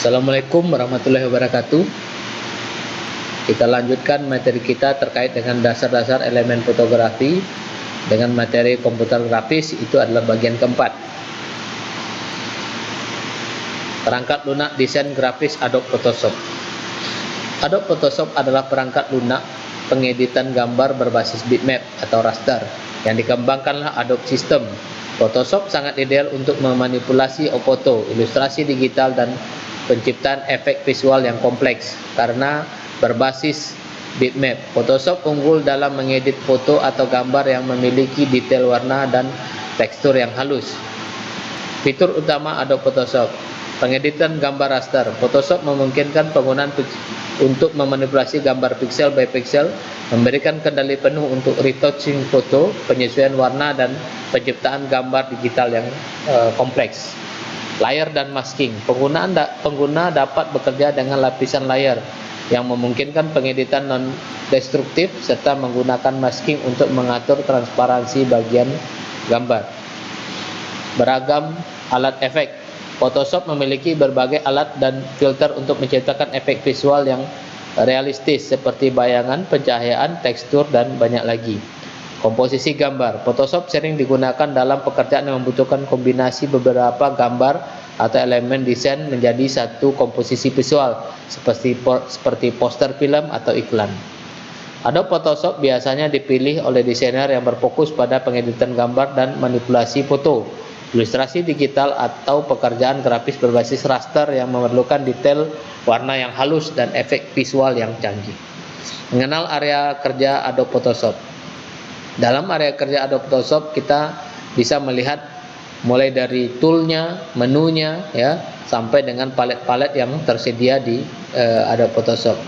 Assalamualaikum warahmatullahi wabarakatuh. Kita lanjutkan materi kita terkait dengan dasar-dasar elemen fotografi dengan materi komputer grafis. Itu adalah bagian keempat. Perangkat lunak desain grafis Adobe Photoshop. Adobe Photoshop adalah perangkat lunak pengeditan gambar berbasis bitmap atau raster yang dikembangkanlah Adobe System. Photoshop sangat ideal untuk memanipulasi foto, ilustrasi digital, dan penciptaan efek visual yang kompleks karena berbasis bitmap. Photoshop unggul dalam mengedit foto atau gambar yang memiliki detail warna dan tekstur yang halus. Fitur utama Adobe Photoshop: pengeditan gambar raster. Photoshop memungkinkan penggunaan untuk memanipulasi gambar pixel by pixel, memberikan kendali penuh untuk retouching foto, penyesuaian warna, dan penciptaan gambar digital yang kompleks. Layer dan masking. Pengguna dapat bekerja dengan lapisan layer yang memungkinkan pengeditan non-destruktif serta menggunakan masking untuk mengatur transparansi bagian gambar. Beragam alat efek. Photoshop memiliki berbagai alat dan filter untuk menciptakan efek visual yang realistis seperti bayangan, pencahayaan, tekstur, dan banyak lagi. Komposisi gambar. Photoshop sering digunakan dalam pekerjaan yang membutuhkan kombinasi beberapa gambar atau elemen desain menjadi satu komposisi visual seperti poster film atau iklan. Adobe Photoshop biasanya dipilih oleh desainer yang berfokus pada pengeditan gambar dan manipulasi foto, ilustrasi digital, atau pekerjaan grafis berbasis raster yang memerlukan detail warna yang halus dan efek visual yang canggih. Mengenal area kerja Adobe Photoshop. Dalam area kerja Adobe Photoshop kita bisa melihat mulai dari toolnya, menunya, ya, sampai dengan palet-palet yang tersedia di Adobe Photoshop.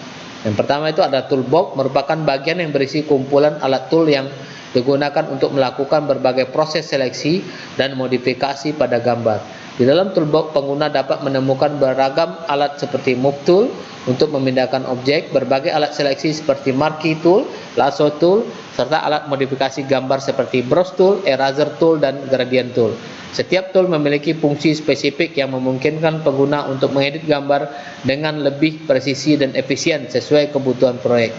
Yang pertama itu ada toolbox, merupakan bagian yang berisi kumpulan alat tool yang digunakan untuk melakukan berbagai proses seleksi dan modifikasi pada gambar. Di dalam toolbox, pengguna dapat menemukan beragam alat seperti move tool untuk memindahkan objek, berbagai alat seleksi seperti marquee tool, lasso tool, serta alat modifikasi gambar seperti brush tool, eraser tool, dan gradient tool. Setiap tool memiliki fungsi spesifik yang memungkinkan pengguna untuk mengedit gambar dengan lebih presisi dan efisien sesuai kebutuhan proyek.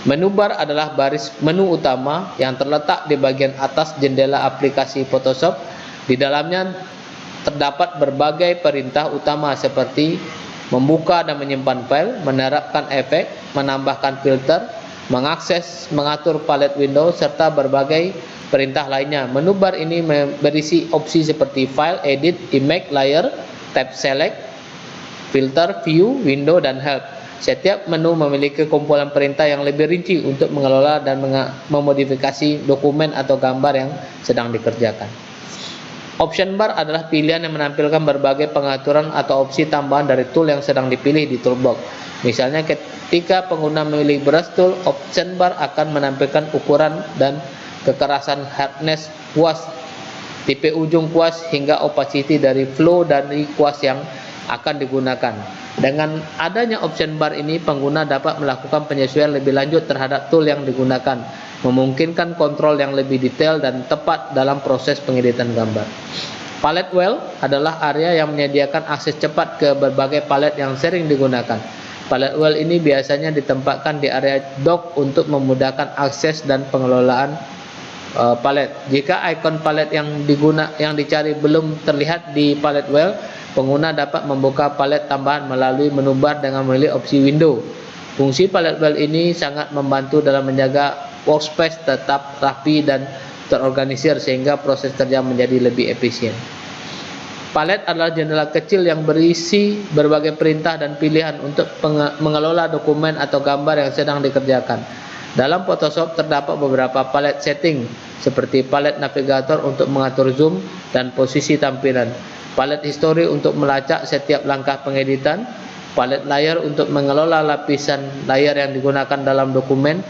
Menu bar adalah baris menu utama yang terletak di bagian atas jendela aplikasi Photoshop. Di dalamnya terdapat berbagai perintah utama seperti membuka dan menyimpan file, menerapkan efek, menambahkan filter, mengakses, mengatur palet window, serta berbagai perintah lainnya. Menu bar ini berisi opsi seperti file, edit, image, layer, tab select, filter, view, window, dan help. Setiap menu memiliki kumpulan perintah yang lebih rinci untuk mengelola dan memodifikasi dokumen atau gambar yang sedang dikerjakan. Option bar adalah pilihan yang menampilkan berbagai pengaturan atau opsi tambahan dari tool yang sedang dipilih di toolbox. Misalnya ketika pengguna memilih brush tool, option bar akan menampilkan ukuran dan kekerasan hardness kuas, tipe ujung kuas, hingga opacity dari flow dari kuas yang akan digunakan. Dengan adanya option bar ini, pengguna dapat melakukan penyesuaian lebih lanjut terhadap tool yang digunakan, memungkinkan kontrol yang lebih detail dan tepat dalam proses pengeditan gambar. Palette wheel adalah area yang menyediakan akses cepat ke berbagai palet yang sering digunakan. Palette wheel ini biasanya ditempatkan di area dock untuk memudahkan akses dan pengelolaan palet. Jika ikon palet yang dicari belum terlihat di palette wheel, pengguna dapat membuka palet tambahan melalui menu bar dengan memilih opsi window. Fungsi palette wheel ini sangat membantu dalam menjaga workspace tetap rapi dan terorganisir sehingga proses kerja menjadi lebih efisien. Palet adalah jendela kecil yang berisi berbagai perintah dan pilihan untuk mengelola dokumen atau gambar yang sedang dikerjakan. Dalam Photoshop terdapat beberapa palet setting seperti palet navigator untuk mengatur zoom dan posisi tampilan, palet history untuk melacak setiap langkah pengeditan, palet layer untuk mengelola lapisan layer yang digunakan dalam dokumen,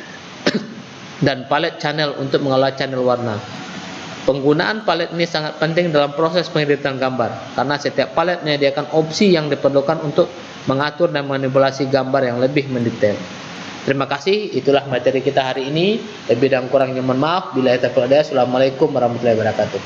dan palet channel untuk mengelola channel warna. Penggunaan palet ini sangat penting dalam proses pengeditan gambar karena setiap palet menyediakan opsi yang diperlukan untuk mengatur dan manipulasi gambar yang lebih mendetail. Terima kasih, itulah materi kita hari ini. Lebih dan kurangnya mohon maaf. Bila taufiq hidayah. Assalamualaikum warahmatullahi wabarakatuh.